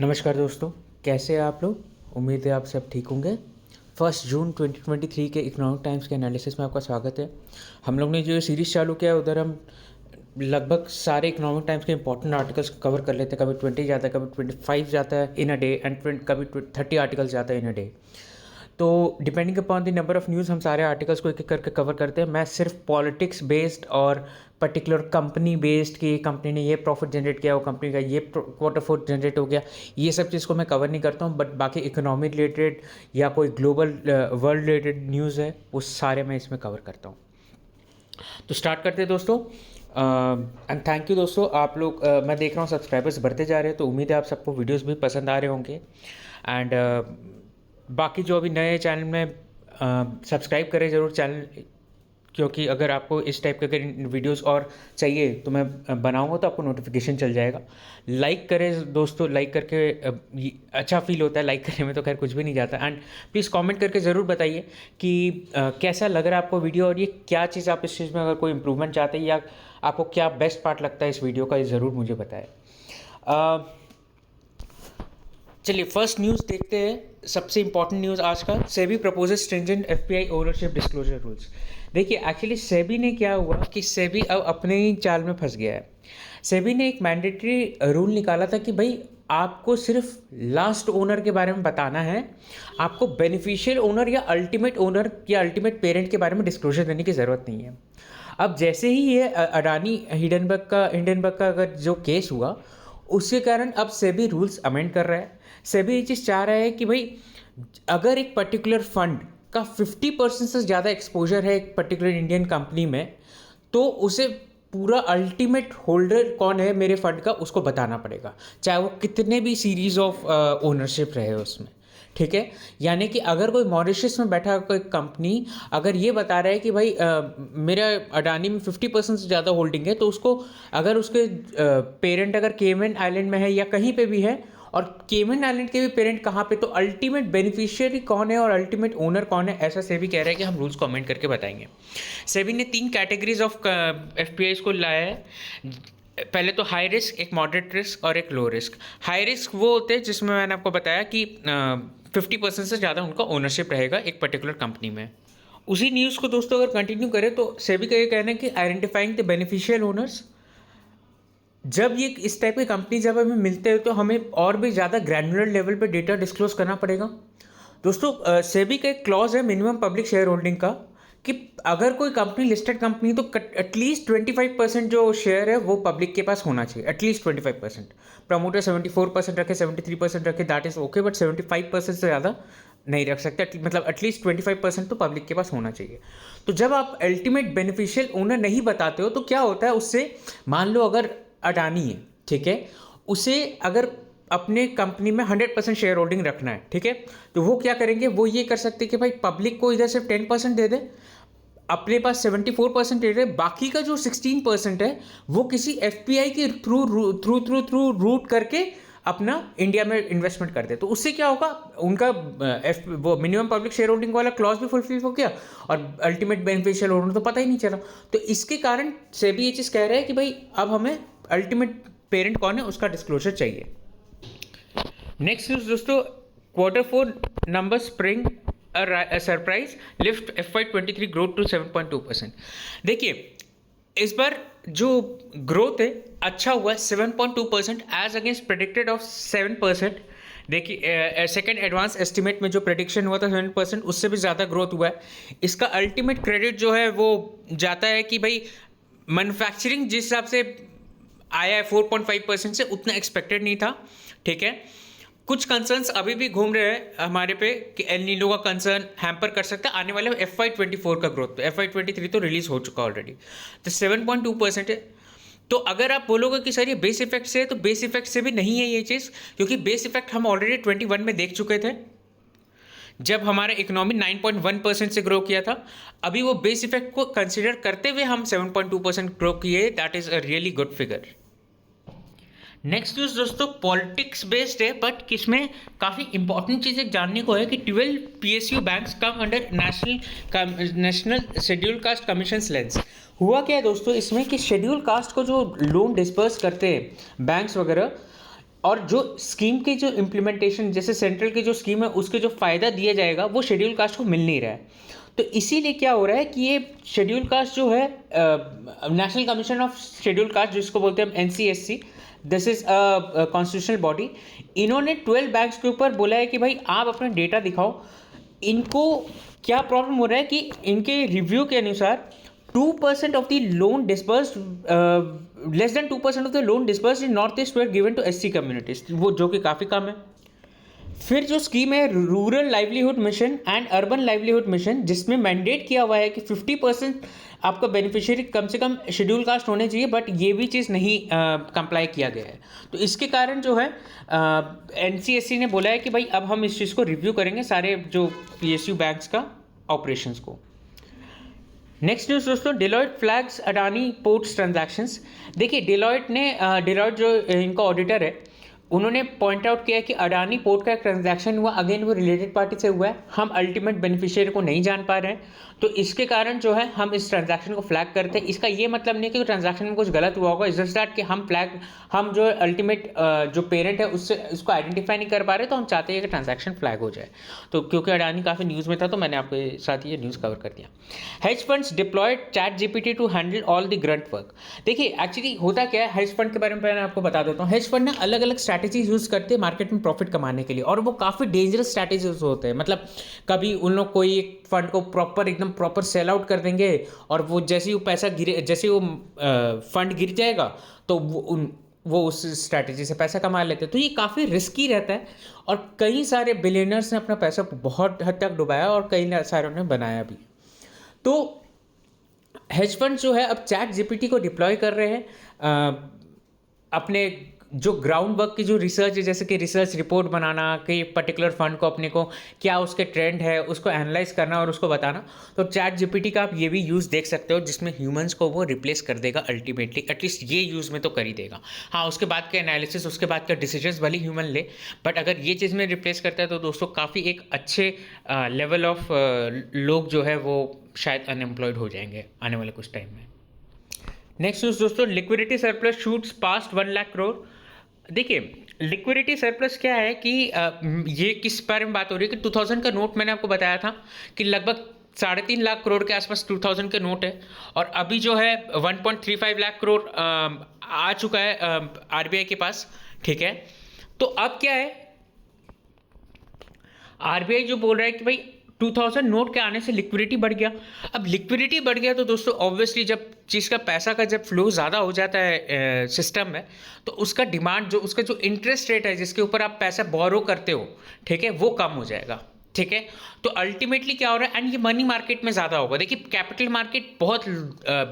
नमस्कार दोस्तों, कैसे हैं आप लोग। उम्मीद है आप सब ठीक होंगे। 1 जून 2023 के इकोनॉमिक टाइम्स के एनालिसिस में आपका स्वागत है। हम लोग ने जो सीरीज़ चालू किया है उधर हम लगभग सारे इकोनॉमिक टाइम्स के इंपॉर्टेंट आर्टिकल्स कवर कर लेते हैं। कभी 20 जाता है, कभी 25 जाता है इन अ डे एंड कभी 30 आर्टिकल्स जाता है इन अ डे। तो depending upon the number of news हम सारे आर्टिकल्स को एक एक करके कवर करते हैं। मैं सिर्फ पॉलिटिक्स बेस्ड और पर्टिकुलर कंपनी बेस्ड कि कंपनी ने ये प्रॉफिट जनरेट किया, वो कंपनी का ये क्वार्टर फोर जनरेट हो गया, ये सब चीज़ को मैं कवर नहीं करता हूँ। बट बाकी इकोनॉमी रिलेटेड या कोई ग्लोबल वर्ल्ड रिलेटेड न्यूज़ है वो सारे मैं इसमें कवर करता हूँ। तो स्टार्ट करते हैं दोस्तों। एंड थैंक यू दोस्तों, आप लोग मैं देख रहा हूँ सब्सक्राइबर्स बढ़ते जा रहे हैं, तो उम्मीद है आप सबको वीडियोस भी पसंद आ रहे होंगे। एंड बाकी जो अभी नए चैनल में सब्सक्राइब करें ज़रूर चैनल, क्योंकि अगर आपको इस टाइप के अगर वीडियोस और चाहिए तो मैं बनाऊंगा तो आपको नोटिफिकेशन चल जाएगा। लाइक करें दोस्तों, लाइक करके अच्छा फील होता है। लाइक करने में तो खैर कुछ भी नहीं जाता। एंड प्लीज़ कमेंट करके ज़रूर बताइए कि कैसा लग रहा है आपको वीडियो, और ये क्या चीज़ आप इस चीज़ में अगर कोई इम्प्रूवमेंट चाहते हैं या आपको क्या बेस्ट पार्ट लगता है इस वीडियो का, ये ज़रूर मुझे बताएं। चलिए फर्स्ट न्यूज़ देखते हैं। सबसे इंपॉर्टेंट न्यूज़ आज का, SEBI proposes stringent FPI ownership disclosure rules. देखिए एक्चुअली सेबी ने क्या हुआ कि सेबी अब अपने ही जाल में फंस गया है। सेबी ने एक मैंडेटरी रूल निकाला था कि भाई आपको सिर्फ लास्ट ओनर के बारे में बताना है, आपको बेनिफिशियल ओनर या अल्टीमेट पेरेंट के बारे में डिस्क्लोजर देने की ज़रूरत नहीं है। अब जैसे ही ये अडानी हिंडनबर्ग का अगर जो केस हुआ, उसके कारण अब सेबी रूल्स अमेंड कर रहा है। सेबी ये चीज़ चाह रहा है कि भाई अगर एक पर्टिकुलर फंड का 50% से ज़्यादा एक्सपोजर है एक पर्टिकुलर इंडियन कंपनी में, तो उसे पूरा अल्टीमेट होल्डर कौन है मेरे फंड का उसको बताना पड़ेगा, चाहे वो कितने भी सीरीज ऑफ ओनरशिप रहे उसमें। ठीक है, यानी कि अगर कोई मॉरिशस में बैठा कोई कंपनी अगर ये बता रहा है कि भाई मेरा अडानी में 50% से ज़्यादा होल्डिंग है, तो उसको अगर उसके पेरेंट अगर केमन आइलैंड में है या कहीं पे भी है, और केमन आइलैंड के भी पेरेंट कहाँ पे, तो अल्टीमेट बेनिफिशियरी कौन है और अल्टीमेट ओनर कौन है, ऐसा सेबी कह रहा है कि हम रूल्स कमेंट करके बताएंगे। सेबी ने 3 कैटेगरीज ऑफ एफपीआईज को लाया है। पहले तो हाई रिस्क, एक मॉडरेट रिस्क और एक लो रिस्क। हाई रिस्क वो होते हैं जिसमें मैंने आपको बताया कि 50% से ज़्यादा उनका ओनरशिप रहेगा एक पर्टिकुलर कंपनी में। उसी न्यूज़ को दोस्तों अगर कंटिन्यू करें तो सेबी का ये कहना है कि आइडेंटिफाइंग द बेनिफिशियल ओनर्स, जब ये इस टाइप की कंपनी जब हमें मिलते हैं तो हमें और भी ज़्यादा ग्रैनुलर लेवल पे डेटा डिस्क्लोज करना पड़ेगा। दोस्तों सेबी का एक क्लॉज है मिनिमम पब्लिक शेयर होल्डिंग का, कि अगर कोई कंपनी लिस्टेड कंपनी तो एटलीस्ट 25% जो शेयर है वो पब्लिक के पास होना चाहिए, एटलीस्ट 25%। प्रमोटर 74% रखे, 73% रखे, दैट इज़ ओके, बट 75% से ज़्यादा नहीं रख सकते। मतलब एटलीस्ट 25% तो पब्लिक के पास होना चाहिए। तो जब आप अल्टीमेट बेनिफिशियल ओनर नहीं बताते हो तो क्या होता है, उससे मान लो अगर अडानी है, ठीक है, उसे अगर अपने कंपनी में 100% शेयर होल्डिंग रखना है, ठीक है, तो वो क्या करेंगे, वो ये कर सकते हैं कि भाई पब्लिक को इधर सिर्फ 10% दे दे, अपने पास 74% दे दे, बाकी का जो 16% है वो किसी एफपीआई के थ्रू रूट करके अपना इंडिया में इन्वेस्टमेंट कर दे। तो उससे क्या होगा, उनका वो मिनिमम पब्लिक शेयर होल्डिंग वाला क्लॉज भी फुलफिल हो गया और अल्टीमेट बेनिफिशियल ओनर तो पता ही नहीं चला। तो इसके कारण सेबी ये चीज़ कह रहा है कि भाई अब हमें अल्टीमेट पेरेंट कौन है उसका डिस्क्लोजर चाहिए। नेक्स्ट न्यूज़ दोस्तों, Q4 numbers spring a surprise, lift FY23 growth to 7.2%। देखिए इस बार जो ग्रोथ है अच्छा हुआ है 7.2% एज अगेंस्ट प्रेडिक्टेड ऑफ 7%। देखिए सेकेंड एडवांस एस्टिमेट में जो प्रेडिक्शन हुआ था 7%, उससे भी ज़्यादा ग्रोथ हुआ है। इसका अल्टीमेट क्रेडिट जो है वो जाता है कि भाई मैन्युफैक्चरिंग जिस हिसाब से आया है 4.5% से, उतना एक्सपेक्टेड नहीं था। ठीक है, कुछ कंसर्न्स अभी भी घूम रहे हैं हमारे पे कि एल नीनो का कंसर्न हैम्पर कर सकता है आने वाले FY24 का ग्रोथ। तो FY23 तो रिलीज हो चुका ऑलरेडी, तो 7.2% है। तो अगर आप बोलोगे कि सर ये बेस इफेक्ट से है, तो बेस इफेक्ट से भी नहीं है ये चीज़, क्योंकि बेस इफेक्ट हम ऑलरेडी 21 में देख चुके थे जब हमारा इकोनॉमी 9.1% से ग्रो किया था। अभी वो बेस इफेक्ट को कंसिडर करते हुए हम 7.2% ग्रो किए, that is a really good figure. Next news दोस्तों पॉलिटिक्स बेस्ड है, बट किसमें काफ़ी इंपॉर्टेंट चीज़ एक जानने को है कि 12 PSU banks come under national schedule caste commission lens. हुआ क्या है दोस्तों इसमें कि शेड्यूल कास्ट को जो लोन डिस्पर्स करते हैं बैंक्स वगैरह, और जो स्कीम की जो इम्प्लीमेंटेशन, जैसे सेंट्रल की जो स्कीम है उसके जो फ़ायदा दिया जाएगा वो शेड्यूल कास्ट को मिल नहीं रहा है। तो इसीलिए क्या हो रहा है कि ये शेड्यूल कास्ट जो है, national commission of schedule caste जिसको बोलते हैं NCSC, this is a constitutional body, इन्होंने 12 बैंक्स के ऊपर बोला है कि भाई आप अपना डेटा दिखाओ। इनको क्या प्रॉब्लम हो रहा है कि इनके रिव्यू के अनुसार 2% of the loan disbursed, less than 2% of the loan disbursed in Northeast were given to SC communities, वो जो कि काफ़ी कम है। फिर जो स्कीम है rural livelihood mission and urban livelihood mission, जिसमें मैंडेट किया हुआ है कि 50% आपका बेनिफिशियरी कम से कम शेड्यूल कास्ट होने चाहिए, बट ये भी चीज़ नहीं कंप्लाई किया गया है। तो इसके कारण जो है NCSC ने बोला है कि भाई अब हम इस चीज़ को रिव्यू करेंगे, सारे जो PSU बैंक्स का ऑपरेशंस को। नेक्स्ट न्यूज़ दोस्तों, Deloitte flags Adani ports transactions. देखिए डिलॉयट जो इनका ऑडिटर है, उन्होंने पॉइंट आउट किया कि अडानी पोर्ट का एक ट्रांजैक्शन हुआ, अगेन वो रिलेटेड पार्टी से हुआ है, हम अल्टीमेट बेनिफिशियरी को नहीं जान पा रहे हैं, तो इसके कारण जो है हम इस ट्रांजैक्शन को फ्लैग करते हैं। इसका ये मतलब नहीं कि ट्रांजैक्शन में कुछ गलत हुआ होगा, इस जस्ट दैट कि हम जो अल्टीमेट जो पेरेंट है उससे उसको आइडेंटिफाई नहीं कर पा रहे, तो हम चाहते हैं कि ट्रांजैक्शन फ्लैग हो जाए। तो क्योंकि अडानी काफ़ी न्यूज़ में था तो मैंने आपके साथ ये न्यूज़ कवर कर दिया। Hedge funds deployed ChatGPT to handle all the grunt work. देखिए एक्चुअली होता क्या है, हेज फंड के बारे में मैं आपको बता देता हूँ। हेज फंड ना अलग अलग स्ट्रैटेजीज यूज़ करते हैं मार्केट में प्रॉफिट कमाने के लिए, और वो काफ़ी डेंजरस स्ट्रैटेजीज होते हैं। मतलब कभी उन लोग कोई एक फंड को एकदम प्रॉपर सेल आउट कर देंगे, और वो जैसे ही वो पैसा गिरे, जैसे ही वो फंड गिर जाएगा तो वो उस स्ट्रैटेजी से पैसा कमा लेते हैं। तो ये काफ़ी रिस्की रहता है, और कई सारे बिलियनर्स ने अपना पैसा बहुत हद तक डुबाया और कई सारों ने बनाया भी। तो हेज फंड जो है अब ChatGPT को डिप्लॉय कर रहे हैं अपने जो ग्राउंड वर्क की जो रिसर्च है, जैसे कि रिसर्च रिपोर्ट बनाना कि पर्टिकुलर फंड को अपने को क्या उसके ट्रेंड है उसको एनालाइज करना और उसको बताना। तो ChatGPT का आप ये भी यूज़ देख सकते हो, जिसमें ह्यूमंस को वो रिप्लेस कर देगा अल्टीमेटली, एटलीस्ट ये यूज़ में तो कर ही देगा। हाँ, उसके बाद का एनालिसिस, उसके बाद का डिसीजंस भले ह्यूमन ले, बट अगर ये चीज़ में रिप्लेस करता है तो दोस्तों काफ़ी एक अच्छे लेवल ऑफ लोग जो है वो शायद अनएम्प्लॉयड हो जाएंगे आने वाले कुछ टाइम में। नेक्स्ट न्यूज़ दोस्तों, liquidity surplus shoots past 1 lakh crore. देखिए लिक्विडिटी सरप्लस क्या है कि ये किस बारे में बात हो रही है कि 2000 का नोट मैंने आपको बताया था कि लगभग 3.5 लाख करोड़ के आसपास 2000 के नोट है, और अभी जो है 1.35 लाख करोड़ आ चुका है RBI के पास। ठीक है, तो अब क्या है, RBI जो बोल रहा है कि भाई 2000 नोट के आने से लिक्विडिटी बढ़ गया। अब लिक्विडिटी बढ़ गया तो दोस्तों ऑब्वियसली जब चीज़ का पैसा का जब फ्लो ज़्यादा हो जाता है सिस्टम में, तो उसका डिमांड जो उसका जो इंटरेस्ट रेट है जिसके ऊपर आप पैसा बोरो करते हो, ठीक है, वो कम हो जाएगा। ठीक है, तो अल्टीमेटली क्या हो रहा है, एंड ये मनी मार्केट में ज़्यादा होगा। देखिए कैपिटल मार्केट बहुत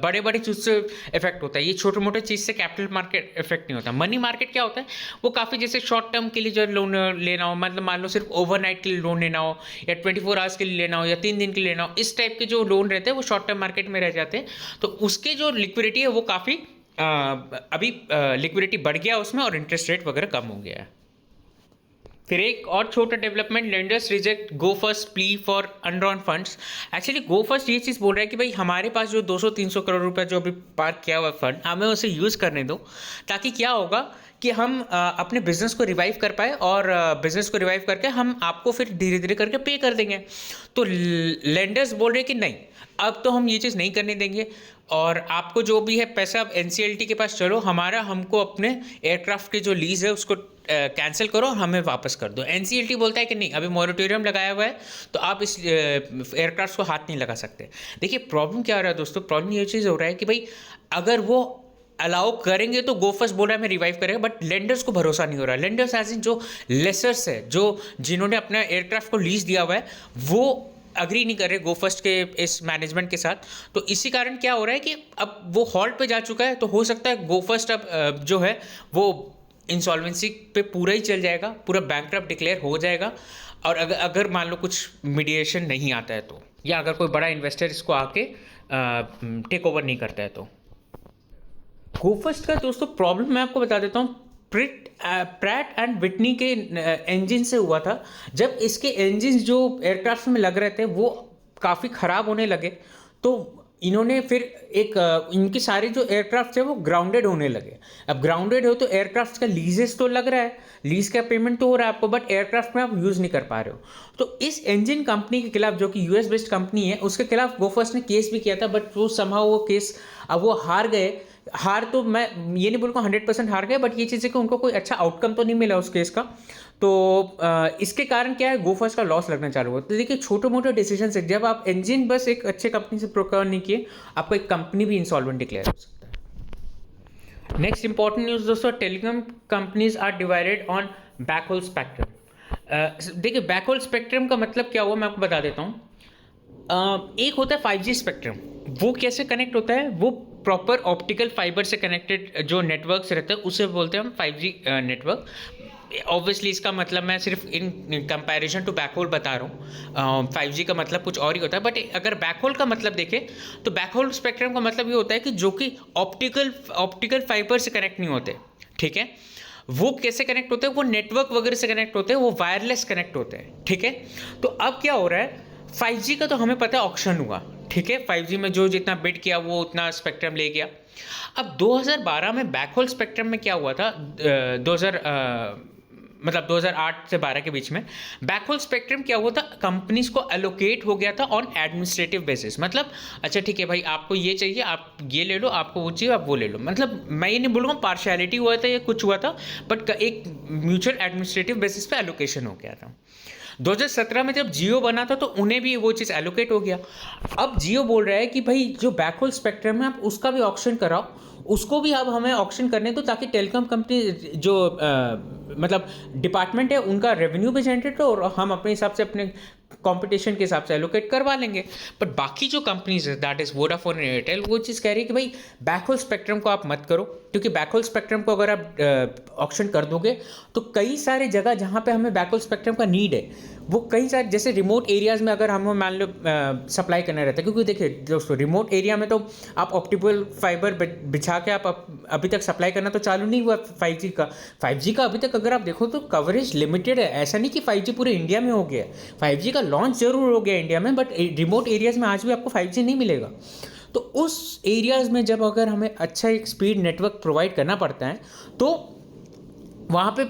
बड़े बड़े चीज़ से इफेक्ट होता है, ये छोटे मोटे चीज़ से कैपिटल मार्केट इफेक्ट नहीं होता। मनी मार्केट क्या होता है, वो काफ़ी जैसे शॉर्ट टर्म के लिए जो लोन लेना हो, मतलब मान लो सिर्फ ओवरनाइट के लिए लोन लेना हो, या 24 आवर्स के लिए लेना हो, या 3 दिन के लिए लेना हो, इस टाइप के जो लोन रहते हैं वो शॉर्ट टर्म मार्केट में रह जाते हैं। तो उसके जो लिक्विडिटी है वो काफ़ी अभी लिक्विडिटी बढ़ गया उसमें, और इंटरेस्ट रेट वगैरह कम हो गया है। फिर एक और छोटा development, lenders reject Go First plea for undrawn funds. Actually Go First ये चीज़ बोल रहा है कि भाई हमारे पास जो 200-300 करोड़ रुपए जो अभी पार्क किया हुआ फंड, हमें उसे यूज़ करने दो, ताकि क्या होगा कि हम अपने बिजनेस को रिवाइव कर पाए, और बिजनेस को रिवाइव करके हम आपको फिर धीरे धीरे करके पे कर देंगे। तो लेंडर्स बोल रहे हैं कि नहीं, अब तो हम ये चीज़ नहीं करने देंगे, और आपको जो भी है पैसा अब NCLT के पास चलो, हमको अपने एयरक्राफ्ट की जो लीज़ है उसको कैंसिल करो और हमें वापस कर दो। NCLT बोलता है कि नहीं, अभी मॉरेटोरियम लगाया हुआ है तो आप इस एयरक्राफ्ट को हाथ नहीं लगा सकते। देखिए प्रॉब्लम क्या हो रहा है दोस्तों, प्रॉब्लम ये चीज़ हो रहा है कि भाई अगर वो अलाउ करेंगे तो गो फर्स्ट बोल रहा है मैं रिवाइव करेगा, बट लेंडर्स को भरोसा नहीं हो रहा है। लेंडर्स एज इन जो लेसर्स है, जो जिन्होंने अपना एयरक्राफ्ट को लीज दिया हुआ है, वो अग्री नहीं कर रहे गो फर्स्ट के इस मैनेजमेंट के साथ। तो इसी कारण क्या हो रहा है कि अब वो हॉल्ट पे जा चुका है, तो हो सकता है गो फर्स्ट अब जो है वो इंसॉल्वेंसी पे पूरा ही चल जाएगा, पूरा बैंकक्रप्ट डिक्लेयर हो जाएगा। और अगर मान लो कुछ मीडिएशन नहीं आता है तो, या अगर कोई बड़ा इन्वेस्टर इसको आके टेक ओवर नहीं करता है तो। गो फर्स्ट का दोस्तों प्रॉब्लम मैं आपको बता देता हूँ, प्रैट एंड विटनी के इंजन से हुआ था। जब इसके इंजन जो एयरक्राफ्ट में लग रहे थे वो काफ़ी ख़राब होने लगे, तो इन्होंने फिर एक इनके सारे जो एयरक्राफ्ट है वो ग्राउंडेड होने लगे। अब ग्राउंडेड हो तो एयरक्राफ्ट का लीजेस तो लग रहा है, लीज का पेमेंट तो हो रहा है आपको, बट एयरक्राफ्ट में आप यूज़ नहीं कर पा रहे हो। तो इस इंजन कंपनी के खिलाफ, जो कि यूएस बेस्ड कंपनी है, उसके खिलाफ गोफर्स ने केस भी किया था, बट वो समहाउ वो केस, अब वो हार गए। हार तो मैं ये नहीं बोलूँगा 100% हार गए, बट ये चीज़ है कि उनको कोई अच्छा आउटकम तो नहीं मिला उस केस का। तो इसके कारण क्या है, गोफर्स का लॉस लगना चालू हुआ। तो देखिए छोटे मोटे डिसीजन से, जब आप इंजन बस एक अच्छे कंपनी से प्रोक्योर नहीं किए, आपको एक कंपनी भी इंसॉल्वेंट डिक्लेयर हो सकता है। नेक्स्ट इंपॉर्टेंट न्यूज़ दोस्तों, telecom companies are divided on backhaul spectrum. देखिए बैकहोल स्पेक्ट्रम का मतलब क्या हुआ, मैं आपको बता देता हूँ। एक होता है 5G स्पेक्ट्रम, वो कैसे कनेक्ट होता है, वो प्रॉपर ऑप्टिकल फाइबर से कनेक्टेड जो नेटवर्क्स रहते हैं उसे बोलते हैं हम 5G नेटवर्क। ऑब्वियसली इसका मतलब मैं सिर्फ इन कंपैरिजन टू बैकहोल बता रहा हूँ, 5G का मतलब कुछ और ही होता है। बट अगर बैकहोल का मतलब देखें तो बैकहोल स्पेक्ट्रम का मतलब ये होता है कि जो कि ऑप्टिकल फाइबर से कनेक्ट नहीं होते, ठीक है। वो कैसे कनेक्ट होते हैं, वो नेटवर्क वगैरह से कनेक्ट होते हैं, वो वायरलेस कनेक्ट होते हैं, ठीक है। तो अब क्या हो रहा है, 5G का तो हमें पता है ऑक्शन हुआ, ठीक है। 5G में जो जितना बिड किया वो उतना स्पेक्ट्रम ले गया। अब 2012 में बैकहोल स्पेक्ट्रम में क्या हुआ था, 2008 से 12 के बीच में बैकहोल स्पेक्ट्रम क्या हुआ था, कंपनीज को एलोकेट हो गया था ऑन एडमिनिस्ट्रेटिव बेसिस। मतलब अच्छा ठीक है भाई, आपको ये चाहिए आप ये ले लो, आपको वो चाहिए आप वो ले लो। मतलब मैं ये नहीं बोलूँगा पार्शियलिटी हुआ था या कुछ हुआ था, बट एक म्यूचुअल एडमिनिस्ट्रेटिव बेसिस पे एलोकेशन हो गया था। 2017 में जब जियो बना था तो उन्हें भी वो चीज़ एलोकेट हो गया। अब जियो बोल रहा है कि भाई जो बैकहोल स्पेक्ट्रम है आप उसका भी ऑक्शन कराओ, उसको भी अब हमें ऑक्शन करने दो, ताकि टेलीकॉम कंपनी जो मतलब डिपार्टमेंट है उनका रेवेन्यू भी जनरेट हो, और हम अपने हिसाब से अपने कंपटीशन के हिसाब से एलोकेट करवा लेंगे। बट बाकी जो कंपनीज है दैट इज वोडाफोन एयरटेल, वो चीज़ कह रही है कि भाई बैकहोल स्पेक्ट्रम को आप मत करो, क्योंकि बैकहोल स्पेक्ट्रम को अगर आप ऑक्शन कर दोगे तो कई सारे जगह जहाँ पे हमें बैकहोल स्पेक्ट्रम का नीड है, वो कई सारे जैसे रिमोट एरियाज़ में अगर हमें मान लो सप्लाई करना रहता है, क्योंकि देखिए दोस्तों रिमोट एरिया में तो आप ऑप्टिकल फाइबर बिछा के आप अभी तक सप्लाई करना तो चालू नहीं हुआ 5G का। 5G का अभी तक अगर आप देखो तो कवरेज लिमिटेड है, ऐसा नहीं कि 5G पूरे इंडिया में हो गया है। 5G का लॉन्च जरूर हो गया इंडिया में, बट रिमोट एरियाज़ में आज भी आपको 5G नहीं मिलेगा। तो उस एरियाज़ में जब अगर हमें अच्छा एक स्पीड नेटवर्क प्रोवाइड करना पड़ता है तो वहाँ पे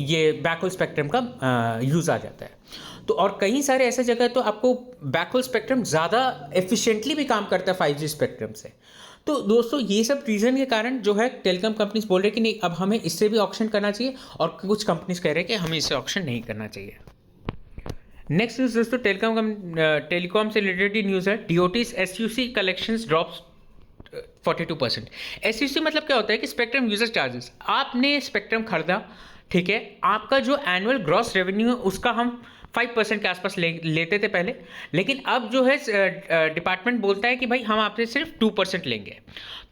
ये बैकहोल स्पेक्ट्रम का यूज़ आ जाता है। तो और कई सारे ऐसे जगह तो आपको बैकहोल स्पेक्ट्रम ज़्यादा एफिशिएंटली भी काम करता है 5G स्पेक्ट्रम से। तो दोस्तों ये सब रीज़न के कारण जो है टेलीकॉम कंपनीज बोल रहे हैं कि नहीं अब हमें इससे भी ऑक्शन करना चाहिए, और कुछ कंपनीज कह रहे हैं कि हमें इससे ऑक्शन नहीं करना चाहिए। नेक्स्ट न्यूज़ दोस्तों टेलीकॉम से रिलेटेड न्यूज़ है। DOT's SUC collections drops 42%। SUC मतलब क्या होता है कि स्पेक्ट्रम यूजर चार्जेस। आपने स्पेक्ट्रम खरीदा, ठीक है, आपका जो एनुअल ग्रॉस रेवेन्यू है उसका हम 5% के आसपास लेते थे पहले, लेकिन अब जो है डिपार्टमेंट बोलता है कि भाई हम आपसे सिर्फ 2% लेंगे।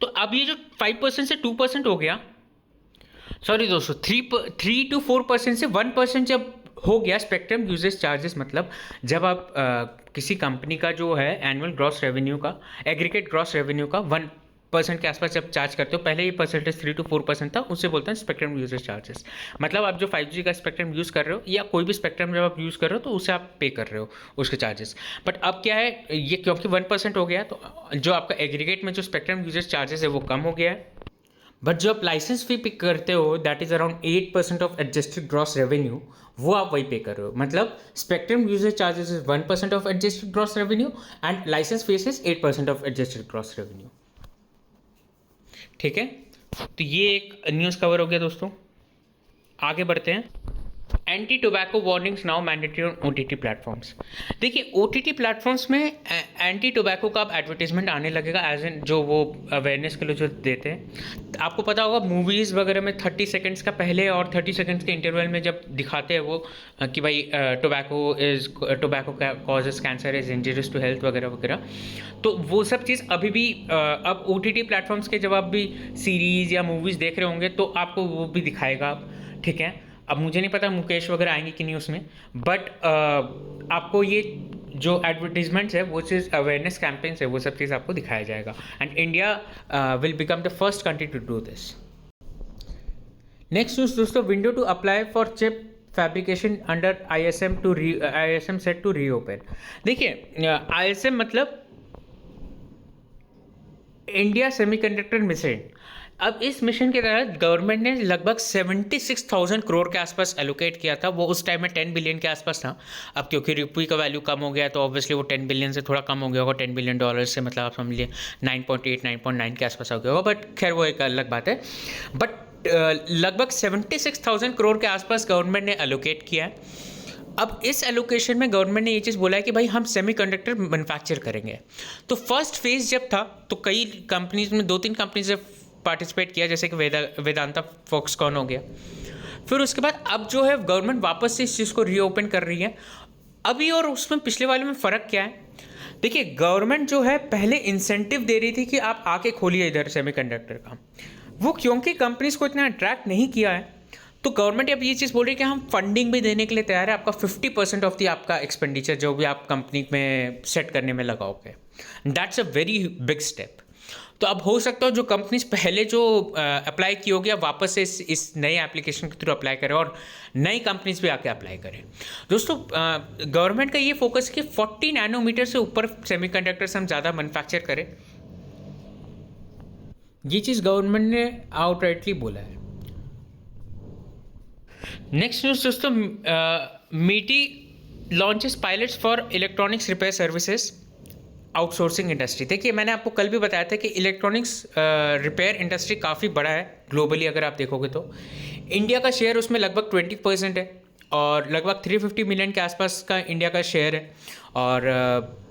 तो अब ये जो 5% से 2% हो गया, सॉरी दोस्तों 3 to 4% से 1% जब हो गया स्पेक्ट्रम यूजेस चार्जेस, मतलब जब आप किसी कंपनी का जो है एनुअल ग्रॉस रेवेन्यू का एग्रीगेट ग्रॉस रेवेन्यू का 1% के आसपास जब चार्ज करते हो, पहले ये परसेंटेज 3 to 4% था, उससे बोलते हैं स्पेक्ट्रम यूजेस चार्जेस। मतलब आप जो 5G का स्पेक्ट्रम यूज़ कर रहे हो या कोई भी स्पेक्ट्रम जब आप यूज़ कर रहे हो तो उसे आप पे कर रहे हो उसके चार्जेस। बट अब क्या है, ये क्योंकि 1% हो गया तो जो आपका एग्रीगेट में जो स्पेक्ट्रम यूजेस चार्जेस है वो कम हो गया है। बट जो आप लाइसेंस फी पिक करते हो that is around 8% of adjusted gross revenue, वो आप वही पे कर रहे हो। मतलब spectrum usage charges is 1% of adjusted gross revenue and licence fees is 8% of adjusted gross revenue, ठीक है। तो ये एक न्यूज़ कवर हो गया दोस्तों। आगे बढ़ते हैं। Anti tobacco warnings now mandatory on OTT platforms. देखिए OTT प्लेटफॉर्म्स में एंटी टोबैको का अब एडवर्टीजमेंट आने लगेगा, एज इन जो वो अवेयरनेस के लिए जो देते हैं। आपको पता होगा मूवीज़ वगैरह में 30 सेकंड्स का पहले और 30 सेकंड्स के इंटरवल में जब दिखाते हैं वो कि भाई tobacco causes cancer, is injurious to health वगैरह वगैरह। तो वो सब चीज़ अभी भी अब OTT प्लेटफॉर्म्स के जब आप भी सीरीज़ या मूवीज़ देख रहे होंगे तो आपको वो भी दिखाएगा, ठीक है। अब मुझे नहीं पता मुकेश वगैरह आएंगे कि नहीं उसमें, बट आपको ये जो एडवर्टीजमेंट्स है वो चीज़ अवेयरनेस कैंपेन्स है वो सब चीज़ आपको दिखाया जाएगा, and India will become the first country to do this. Next news दोस्तों, window to apply for chip fabrication under ISM set to reopen. देखिए ISM मतलब इंडिया सेमीकंडक्टर मिशन। अब इस मिशन के तहत गवर्नमेंट ने लगभग 76,000 करोड़ के आसपास एलोकेट किया था। वो उस टाइम में 10 बिलियन के आसपास था। अब क्योंकि रुपये का वैल्यू कम हो गया तो ऑब्वियसली वो 10 बिलियन से थोड़ा कम हो गया होगा। 10 बिलियन डॉलर से मतलब आप समझ लीजिए 9.8 9.9 के आसपास हो गया होगा, बट खैर वो एक अलग बात है। बट लगभग 76,000 करोड़ के आसपास गवर्नमेंट ने एलोकेट किया है। अब इस एलोकेशन में गवर्नमेंट ने ये चीज़ बोला है कि भाई हम सेमीकंडक्टर मैन्युफैक्चर करेंगे। तो फर्स्ट फेज जब था तो कई कंपनीज में 2-3 कंपनीज ने पार्टिसिपेट किया, जैसे कि वेदांता फॉक्सकॉन हो गया। फिर उसके बाद अब जो है गवर्नमेंट वापस से इस चीज़ को रीओपन कर रही है अभी। और उसमें पिछले वाले में फ़र्क क्या है, देखिए गवर्नमेंट जो है पहले इंसेंटिव दे रही थी कि आप आके खोलिए इधर सेमीकंडक्टर का। वो क्योंकि कंपनीज को इतना अट्रैक्ट नहीं किया है तो गवर्नमेंट अब ये चीज़ बोल रही है कि हम फंडिंग भी देने के लिए तैयार है। आपका 50% ऑफ दी आपका एक्सपेंडिचर जो भी आप कंपनी में सेट करने में लगाओगे। That's a very big step. तो अब हो सकता है जो कंपनीज पहले जो अप्लाई की होगी अब वापस से इस नए एप्लीकेशन के थ्रू अप्लाई करें और नई कंपनीज भी आके अप्लाई करें। दोस्तों गवर्नमेंट का ये फोकस है कि 40 नैनोमीटर से ऊपर सेमीकंडक्टर्स हम ज़्यादा मैन्युफैक्चर करें। ये चीज़ गवर्नमेंट ने आउटराइटली बोला है। नेक्स्ट न्यूज़ दोस्तों, मीटी launches pilots for electronics repair services outsourcing industry. देखिए मैंने आपको कल भी बताया था कि इलेक्ट्रॉनिक्स रिपेयर इंडस्ट्री काफ़ी बड़ा है ग्लोबली। अगर आप देखोगे तो इंडिया का शेयर उसमें लगभग 20% है और लगभग 350 मिलियन के आसपास का इंडिया का शेयर है। और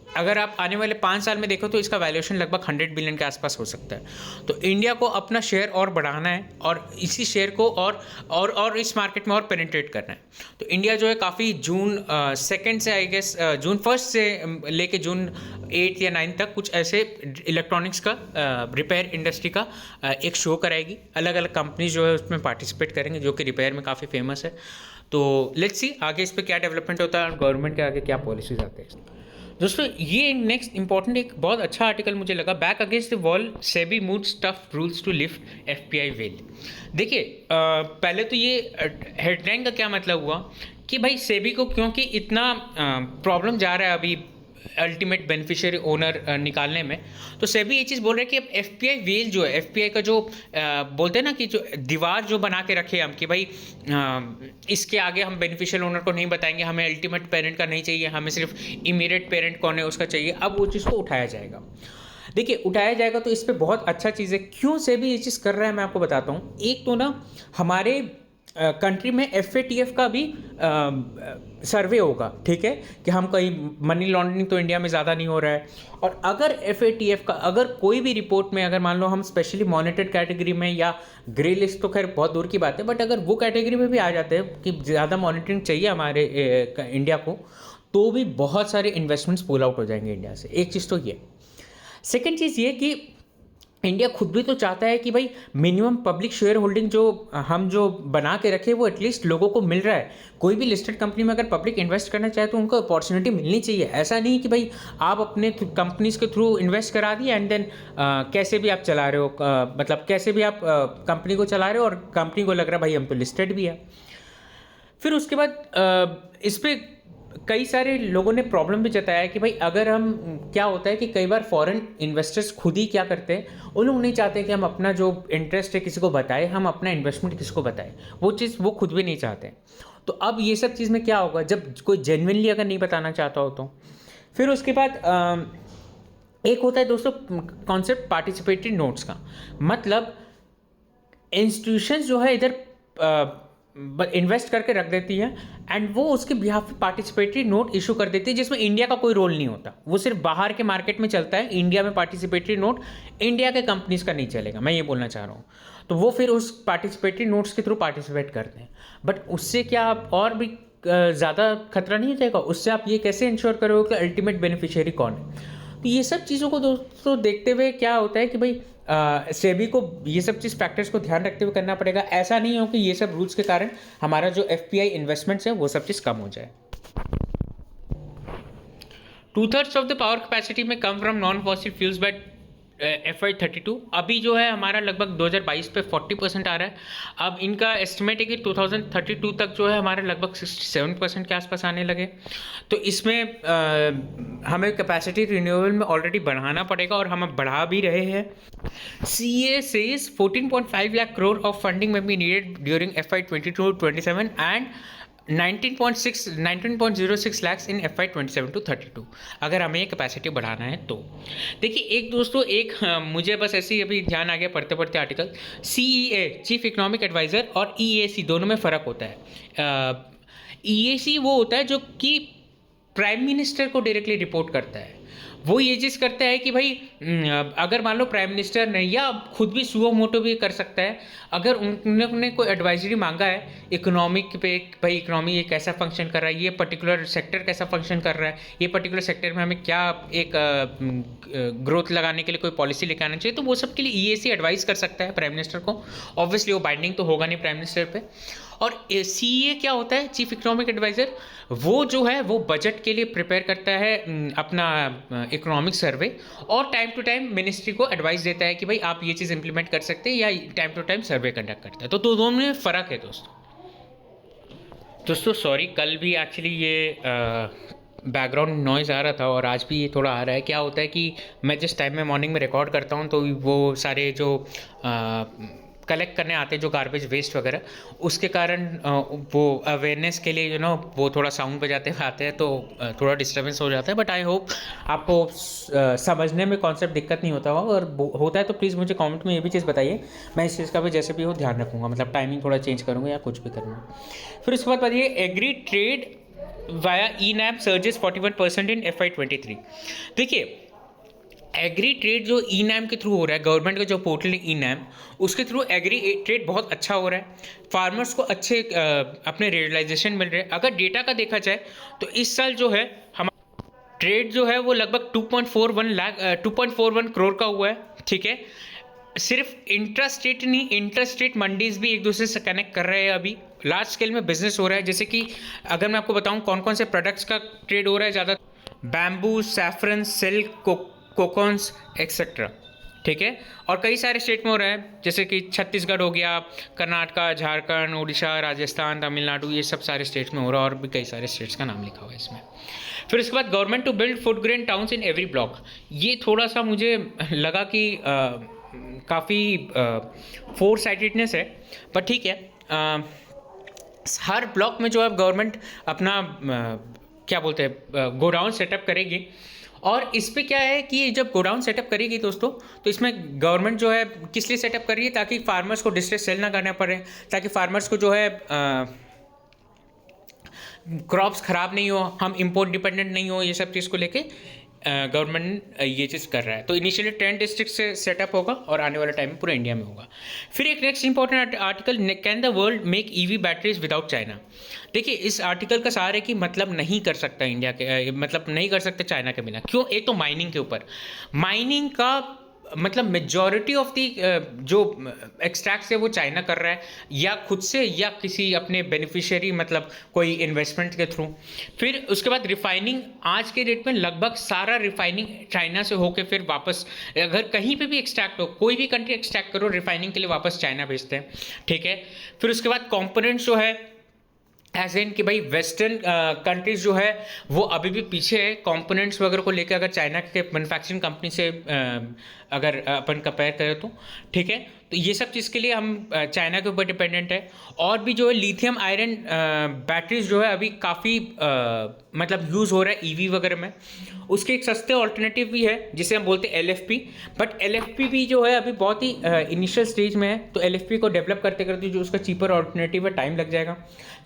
अगर आप आने वाले 5 साल में देखो तो इसका वैल्यूएशन लगभग 100 बिलियन के आसपास हो सकता है। तो इंडिया को अपना शेयर और बढ़ाना है और इसी शेयर को और इस मार्केट में और पेनिट्रेट करना है। तो इंडिया जो है काफ़ी जून 2 से आई गेस जून 1 से लेके जून 8 या 9 तक कुछ ऐसे इलेक्ट्रॉनिक्स का रिपेयर इंडस्ट्री का एक शो कराएगी। अलग अलग कंपनी जो है उसमें पार्टिसिपेट करेंगे जो कि रिपेयर में काफ़ी फेमस है। तो लेट्स सी आगे इस पर क्या डेवलपमेंट होता है और गवर्नमेंट के आगे क्या पॉलिसीज आते हैं। दोस्तों ये नेक्स्ट इंपॉर्टेंट एक बहुत अच्छा आर्टिकल मुझे लगा, back against the wall SEBI moves tough rules to lift FPI veil. देखिए पहले तो ये हेडलाइन का क्या मतलब हुआ कि भाई सेबी को क्योंकि इतना प्रॉब्लम जा रहा है अभी अल्टीमेट बेनिफिशियरी ओनर निकालने में, तो सेबी ये चीज़ बोल रहे हैं कि अब एफपीआई वेल जो है, एफपीआई का जो बोलते हैं ना कि जो दीवार जो बना के रखे हम कि भाई इसके आगे हम बेनिफिशियल ओनर को नहीं बताएंगे, हमें अल्टीमेट पेरेंट का नहीं चाहिए, हमें सिर्फ इमीडिएट पेरेंट कौन है उसका चाहिए। अब वो चीज़ को उठाया जाएगा। देखिए उठाया जाएगा तो इस पर बहुत अच्छा चीज़ है। क्यों सेबी ये चीज़ कर रहा है मैं आपको बताता हूँ। एक तो ना हमारे कंट्री में FATF का भी सर्वे होगा, ठीक है, कि हम कहीं मनी लॉन्ड्रिंग तो इंडिया में ज़्यादा नहीं हो रहा है। और अगर FATF का अगर कोई भी रिपोर्ट में अगर मान लो हम स्पेशली मॉनिटर्ड कैटेगरी में या ग्रे लिस्ट तो खैर बहुत दूर की बात है, बट अगर वो कैटेगरी में भी आ जाते हैं कि ज़्यादा मॉनिटरिंग चाहिए हमारे इंडिया को, तो भी बहुत सारे इन्वेस्टमेंट्स पुल आउट हो जाएंगे इंडिया से। एक चीज़ तो ये। सेकेंड चीज़ ये कि इंडिया खुद भी तो चाहता है कि भाई मिनिमम पब्लिक शेयर होल्डिंग जो हम जो बना के रखे वो एटलीस्ट लोगों को मिल रहा है। कोई भी लिस्टेड कंपनी में अगर पब्लिक इन्वेस्ट करना चाहे तो उनको अपॉर्चुनिटी मिलनी चाहिए। ऐसा नहीं कि भाई आप अपने कंपनीज के थ्रू इन्वेस्ट करा दिए एंड देन कैसे भी आप चला रहे हो, मतलब कैसे भी आप कंपनी को चला रहे हो और कंपनी को लग रहा है भाई हम तो लिस्टेड भी है। फिर उसके बाद इस पर कई सारे लोगों ने प्रॉब्लम भी जताया है कि भाई अगर हम क्या होता है कि कई बार फॉरेन इन्वेस्टर्स खुद ही क्या करते हैं, वो लोग नहीं चाहते कि हम अपना जो इंटरेस्ट है किसी को बताएं, हम अपना इन्वेस्टमेंट किसी को बताएं, वो चीज़ वो खुद भी नहीं चाहते। तो अब ये सब चीज़ में क्या होगा जब कोई जेन्युइनली अगर नहीं बताना चाहता हो तो। फिर उसके बाद एक होता है दोस्तों कॉन्सेप्ट पार्टिसिपेटरी नोट्स का। मतलब इंस्टीट्यूशंस जो है इधर इन्वेस्ट करके रख देती है एंड वो उसके बिहाफ पे पार्टिसिपेटरी नोट इशू कर देती है जिसमें इंडिया का कोई रोल नहीं होता। वो सिर्फ बाहर के मार्केट में चलता है। इंडिया में पार्टिसिपेटरी नोट इंडिया के कंपनीज का नहीं चलेगा, मैं ये बोलना चाह रहा हूँ। तो वो फिर उस पार्टिसिपेटरी नोट्स के थ्रू पार्टिसिपेट करते हैं। बट उससे क्या आप और भी ज़्यादा खतरा नहीं हो जाएगा? उससे आप ये कैसे इंश्योर करोगे कि अल्टीमेट बेनिफिशियरी कौन है? तो ये सब चीज़ों को दोस्तों देखते हुए क्या होता है कि भाई सेबी को ये सब चीज़ फैक्टर्स को ध्यान रखते हुए करना पड़ेगा। ऐसा नहीं हो कि ये सब रूल्स के कारण हमारा जो एफपीआई इन्वेस्टमेंट्स है वो सब चीज़ कम हो जाए। 2/3 ऑफ द पावर कैपेसिटी में come from non fossil fuels by FY32 अभी जो है हमारा लगभग 2022 पे 40% आ रहा है। अब इनका एस्टिमेट है कि 2032 तक जो है हमारा लगभग 67% के आसपास आने लगे। तो इसमें हमें कैपेसिटी रिन्यूएबल में ऑलरेडी बढ़ाना पड़ेगा और हम अब बढ़ा भी रहे हैं। CA says 14.5 lakh crore of funding may be needed during FY22-27 and 19.06 lakhs in FY27 to 32 अगर हमें ये कैपेसिटी बढ़ाना है तो। देखिए एक दोस्तों, मुझे बस ऐसे ही अभी ध्यान आ गया पढ़ते पढ़ते article, CEA chief economic adviser और EAC दोनों में फ़र्क होता है। EAC वो होता है जो कि प्राइम मिनिस्टर को डायरेक्टली रिपोर्ट करता है। वो ये चीज़ करता है कि भाई अगर मान लो प्राइम मिनिस्टर ने या खुद भी सुओ मोटो भी कर सकता है, अगर उन्होंने कोई एडवाइजरी मांगा है इकोनॉमिक पे, भाई इकोनॉमी ये कैसा फंक्शन कर रहा है, ये पर्टिकुलर सेक्टर कैसा फंक्शन कर रहा है, ये पर्टिकुलर सेक्टर में हमें क्या एक ग्रोथ लगाने के लिए कोई पॉलिसी लेके आना चाहिए, तो वो सब के लिए EAC एडवाइस कर सकता है प्राइम मिनिस्टर को। ऑब्वियसली वो बाइंडिंग तो होगा नहीं प्राइम मिनिस्टर पे। और CA क्या होता है, चीफ इकोनॉमिक एडवाइज़र, वो जो है वो बजट के लिए प्रिपेयर करता है अपना इकोनॉमिक सर्वे, और टाइम टू टाइम मिनिस्ट्री को एडवाइस देता है कि भाई आप ये चीज़ इंप्लीमेंट कर सकते हैं, या time to time survey conduct करता है। तो दोनों में फ़र्क है दोस्तों सॉरी, कल भी एक्चुअली ये बैकग्राउंड नॉइज़ आ रहा था और आज भी ये थोड़ा आ रहा है। क्या होता है कि मैं जिस टाइम में मॉर्निंग में रिकॉर्ड करता हूँ तो वो सारे जो कलेक्ट करने आते हैं जो गार्बेज वेस्ट वगैरह, उसके कारण वो अवेयरनेस के लिए वो थोड़ा साउंड बजाते हुए आते हैं, तो थोड़ा डिस्टर्बेंस हो जाता है। बट आई होप आपको समझने में कॉन्सेप्ट दिक्कत नहीं होता होगा, और होता है तो प्लीज़ मुझे कमेंट में ये भी चीज़ बताइए, मैं इस चीज़ का भी जैसे भी हो ध्यान रखूँगा, मतलब टाइमिंग थोड़ा चेंज करूँगा या कुछ भी करूँगा। फिर उसके बाद बताइए, agri trade via E-NAM surges 41% in FY23। देखिए एग्री ट्रेड जो E-NAM के थ्रू हो रहा है, गवर्नमेंट का जो पोर्टल है E-NAM, उसके थ्रू एग्री ट्रेड बहुत अच्छा हो रहा है, फार्मर्स को अच्छे अपने रियलाइजेशन मिल रहे हैं। अगर डेटा का देखा जाए तो इस साल जो है हमारा ट्रेड जो है वो लगभग 2.41 करोड़ का हुआ है। ठीक है, सिर्फ इंट्रा स्टेट नहीं, इंटर स्टेट मंडीज भी एक दूसरे से कनेक्ट कर रहे हैं। अभी लार्ज स्केल में बिजनेस हो रहा है। जैसे कि अगर मैं आपको बताऊं कौन कौन से प्रोडक्ट्स का ट्रेड हो रहा है ज़्यादा, बैम्बू, सैफरन, सिल्क, कोकोन्स एक्सेट्रा। ठीक है, और कई सारे स्टेट में हो रहा है, जैसे कि छत्तीसगढ़ हो गया, कर्नाटका, झारखंड, उड़ीसा, राजस्थान, तमिलनाडु, ये सब सारे स्टेट्स में हो रहा है, और भी कई सारे स्टेट्स का नाम लिखा हुआ है इसमें। फिर उसके बाद government to build food grain towns in every block, ये थोड़ा सा मुझे लगा कि काफ़ी फोर साइडेडनेस है, पर ठीक है। हर ब्लॉक में जो है गवर्नमेंट अपना क्या बोलते हैं गोडाउन सेटअप करेगी, और इस पे क्या है कि जब गोडाउन सेटअप करेगी दोस्तों, तो इसमें गवर्नमेंट जो है किस लिए सेटअप कर रही है, ताकि फार्मर्स को डिस्ट्रेस सेल ना करना पड़े, ताकि फार्मर्स को जो है क्रॉप्स ख़राब नहीं हो, हम इंपोर्ट डिपेंडेंट नहीं हो, ये सब चीज़ को लेके गवर्नमेंट ये चीज़ कर रहा है। तो इनिशियली 10 डिस्ट्रिक्ट से सेटअप होगा और आने वाले टाइम में पूरे इंडिया में होगा। फिर एक next important article, can the world make EV batteries without China. देखिए इस आर्टिकल का सार है कि मतलब नहीं कर सकता इंडिया के, मतलब नहीं कर सकते चाइना के बिना। क्यों? एक तो माइनिंग के ऊपर, माइनिंग का मतलब मेजॉरिटी ऑफ दी जो एक्सट्रैक्ट्स है वो चाइना कर रहा है, या खुद से या किसी अपने बेनिफिशियरी, मतलब कोई इन्वेस्टमेंट के थ्रू। फिर उसके बाद रिफाइनिंग, आज के डेट में लगभग सारा रिफाइनिंग चाइना से होके फिर वापस, अगर कहीं पे भी एक्सट्रैक्ट हो, कोई भी कंट्री एक्सट्रैक्ट करो, रिफाइनिंग के लिए वापस चाइना भेजते हैं। ठीक है, फिर उसके बाद कॉम्पोनेंट्स जो है एज एन कि भाई वेस्टर्न कंट्रीज जो है वो अभी भी पीछे है कंपोनेंट्स वगैरह को लेकर, अगर चाइना के मैन्युफैक्चरिंग कंपनी से अगर अपन कंपेयर करें तो। ठीक है, तो ये सब चीज़ के लिए हम चाइना के ऊपर डिपेंडेंट है। और भी जो है लिथियम आयरन बैटरीज जो है अभी काफ़ी मतलब यूज़ हो रहा है EV वगैरह में। उसके एक सस्ते ऑल्टरनेटिव भी है जिसे हम बोलते हैं LFP, बट LFP भी जो है अभी बहुत ही इनिशियल स्टेज में है, तो LFP को डेवलप करते करते जो उसका चीपर ऑल्टरनेटिव है टाइम लग जाएगा।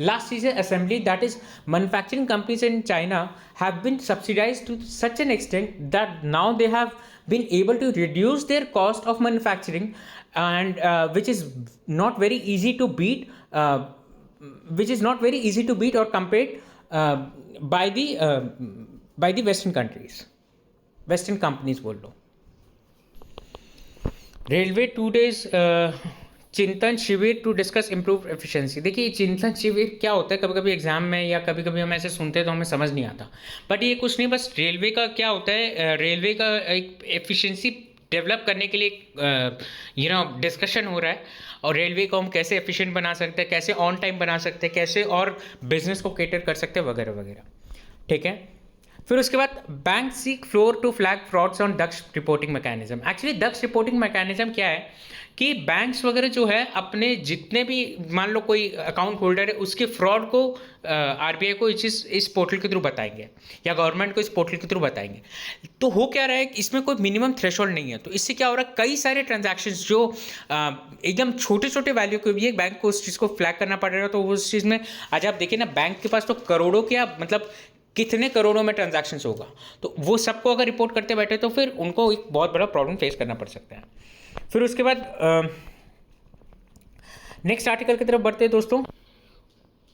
लास्ट चीज़ है assembly, that is manufacturing companies in China have been subsidised to such an extent that now they have been able to reduce their cost of manufacturing, and which is not very easy to beat, or compared by the western countries, western companies बोल लो। Railway 2 days चिंतन शिविर to discuss improve efficiency. देखिए चिंतन शिविर क्या होता है, कभी कभी एग्जाम में या कभी कभी हम ऐसे सुनते हैं तो हमें समझ नहीं आता, बट ये कुछ नहीं, बस रेलवे का क्या होता है, रेलवे का एक एफिशिएंसी डेवलप करने के लिए डिस्कशन हो रहा है, और रेलवे को हम कैसे एफिशिएंट बना सकते हैं, कैसे ऑन टाइम बना सकते हैं, कैसे और बिजनेस को केटर कर सकते हैं, वगैरह वगैरह। ठीक है, फिर उसके बाद bank seek floor to flag frauds on ducks reporting mechanism. Actually ducks reporting mechanism क्या है कि बैंक्स वगैरह जो है अपने जितने भी, मान लो कोई अकाउंट होल्डर है, उसके फ्रॉड को आरबीआई को इस पोर्टल के थ्रू बताएंगे, या गवर्नमेंट को इस पोर्टल के थ्रू बताएंगे। तो हो क्या रहा है कि इसमें कोई मिनिमम थ्रेशोल्ड नहीं है, तो इससे क्या हो रहा है, कई सारे ट्रांजैक्शंस जो एकदम छोटे छोटे वैल्यू के भी है, बैंक को उस चीज़ को फ्लैग करना पड़ रहा है। तो उस चीज़ में आज आप देखिए ना, बैंक के पास तो करोड़ों क्या, मतलब कितने करोड़ों में ट्रांजैक्शंस होगा, तो वो सबको अगर रिपोर्ट करते बैठे तो फिर उनको एक बहुत बड़ा प्रॉब्लम फेस करना पड़ सकता है। फिर उसके बाद नेक्स्ट आर्टिकल की तरफ बढ़ते हैं दोस्तों।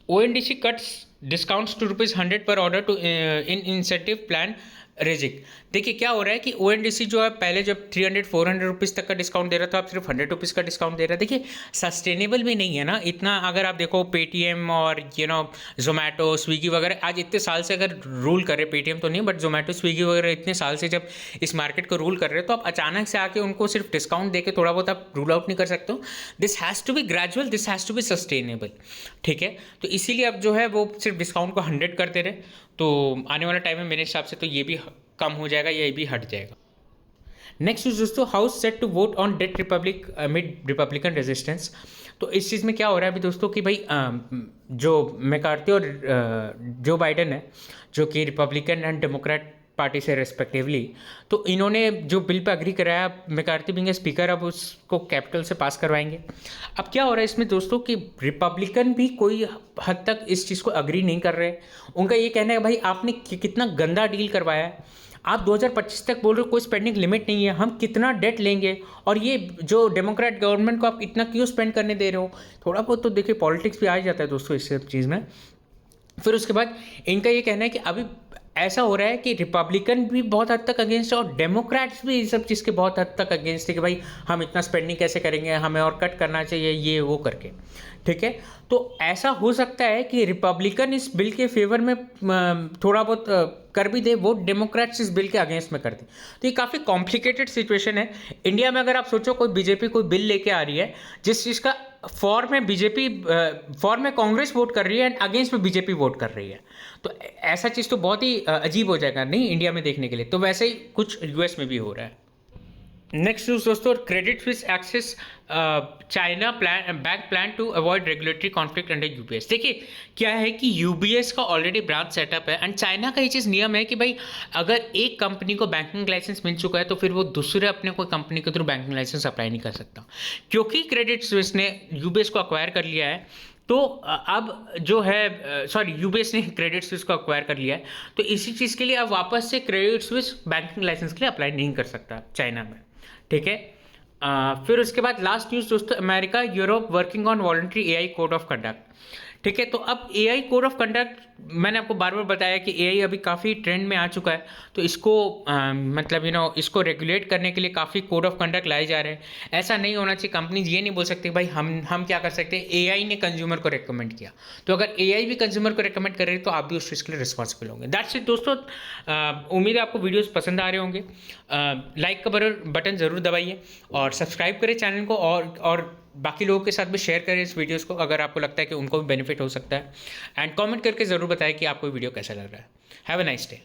ONDC cuts discounts to ₹100 per order to in incentive plan rejig. देखिए क्या हो रहा है कि ओएनडीसी जो है पहले जब 300-400 रुपीज़ तक का डिस्काउंट दे रहा था, अब सिर्फ 100 रुपीज़ का डिस्काउंट दे रहा है। देखिए सस्टेनेबल भी नहीं है ना इतना। अगर आप देखो पेटीएम और जोमेटो स्विगी वगैरह आज इतने साल से अगर रूल कर रहे, पेटीएम तो नहीं बट जोमेटो स्विगी वगैरह इतने साल से जब इस मार्केट को रूल कर रहे हो, तो आप अचानक से आके उनको सिर्फ डिस्काउंट दे के थोड़ा बहुत आप रूल आउट नहीं कर सकते हो। This has to be gradual, this has to be sustainable. ठीक है, तो इसीलिए अब जो है वो सिर्फ डिस्काउंट को 100 करते रहे, तो आने वाला टाइम में मेरे हिसाब से तो ये भी कम हो जाएगा, ये भी हट जाएगा। नेक्स्ट दोस्तों, house set to vote on debt republic mid Republican resistance. तो इस चीज़ में क्या हो रहा है अभी दोस्तों कि भाई जो मैकार्थी और जो बाइडन है, जो कि रिपब्लिकन एंड डेमोक्रेट पार्टी से रेस्पेक्टिवली, तो इन्होंने जो बिल पे अग्री कराया, मैकार्थी बिंग स्पीकर, अब उसको कैपिटल से पास करवाएंगे। अब क्या हो रहा है इसमें दोस्तों कि रिपब्लिकन भी कोई हद तक इस चीज़ को अग्री नहीं कर रहे। उनका ये कहना है भाई आपने कितना गंदा डील करवाया है, आप 2025 तक बोल रहे हो कोई स्पेंडिंग लिमिट नहीं है, हम कितना डेट लेंगे, और ये जो डेमोक्रेट गवर्नमेंट को आप इतना क्यों स्पेंड करने दे रहे हो। थोड़ा बहुत तो देखिए पॉलिटिक्स भी आ जाता है दोस्तों इस सब चीज़ में। फिर उसके बाद इनका ये कहना है कि अभी ऐसा हो रहा है कि रिपब्लिकन भी बहुत हद तक अगेंस्ट है और डेमोक्रेट्स भी इस सब चीज़ के बहुत हद तक अगेंस्ट है कि भाई हम इतना स्पेंडिंग कैसे करेंगे, हमें और कट करना चाहिए, ये वो करके। ठीक है, तो ऐसा हो सकता है कि रिपब्लिकन इस बिल के फेवर में थोड़ा बहुत कर भी दे, वो डेमोक्रेट्स इस बिल के अगेंस्ट में कर दे। तो ये काफ़ी कॉम्प्लिकेटेड सिचुएशन है। इंडिया में अगर आप सोचो कोई बीजेपी कोई बिल लेके आ रही है जिस चीज़ का फॉर में बीजेपी फॉर में कांग्रेस वोट कर रही है एंड अगेंस्ट में बीजेपी वोट कर रही है, तो ऐसा चीज़ तो बहुत ही अजीब हो जाएगा नहीं इंडिया में देखने के लिए। तो वैसे ही कुछ यूएस में भी हो रहा है। नेक्स्ट न्यूज़ दोस्तों, credit Suisse axes China bank plan to avoid regulatory conflict under UBS. देखिए क्या है कि यूबीएस का ऑलरेडी ब्रांच सेटअप है एंड चाइना का ये चीज़ नियम है कि भाई अगर एक कंपनी को बैंकिंग लाइसेंस मिल चुका है तो फिर वो दूसरे अपने कोई कंपनी के थ्रू बैंकिंग लाइसेंस अप्लाई नहीं कर सकता। क्योंकि क्रेडिट स्विस ने यूबीएस को अक्वायर कर लिया है, तो अब जो है यूबीएस ने क्रेडिट स्विस को अक्वायर कर लिया है, तो इसी चीज़ के लिए अब वापस से क्रेडिट स्विस बैंकिंग लाइसेंस के लिए अप्लाई नहीं कर सकता चाइना में। ठीक है, फिर उसके बाद लास्ट न्यूज़ दोस्तों, America Europe working on voluntary AI code of conduct. ठीक है, तो अब एआई कोड ऑफ कंडक्ट मैंने आपको बार बार बताया कि एआई अभी काफ़ी ट्रेंड में आ चुका है, तो इसको मतलब इसको रेगुलेट करने के लिए काफ़ी कोड ऑफ कंडक्ट लाए जा रहे हैं। ऐसा नहीं होना चाहिए, कंपनीज ये नहीं बोल सकती भाई हम क्या कर सकते हैं, एआई ने कंज्यूमर को रेकमेंड किया, तो अगर एआई भी कंज्यूमर को रेकमेंड कर रही है तो आप भी उस चीज़ के लिए रिस्पॉन्सिबल होंगे। दैट्स इट दोस्तों। उम्मीद है आपको वीडियोज़ पसंद आ रहे होंगे। लाइक का बटन ज़रूर दबाइए और सब्सक्राइब करें चैनल को, और बाकी लोगों के साथ भी शेयर करें इस वीडियोस को अगर आपको लगता है कि उनको भी बेनिफिट हो सकता है। एंड कमेंट करके ज़रूर बताएं कि आपको वीडियो कैसा लग रहा है। Have a nice day.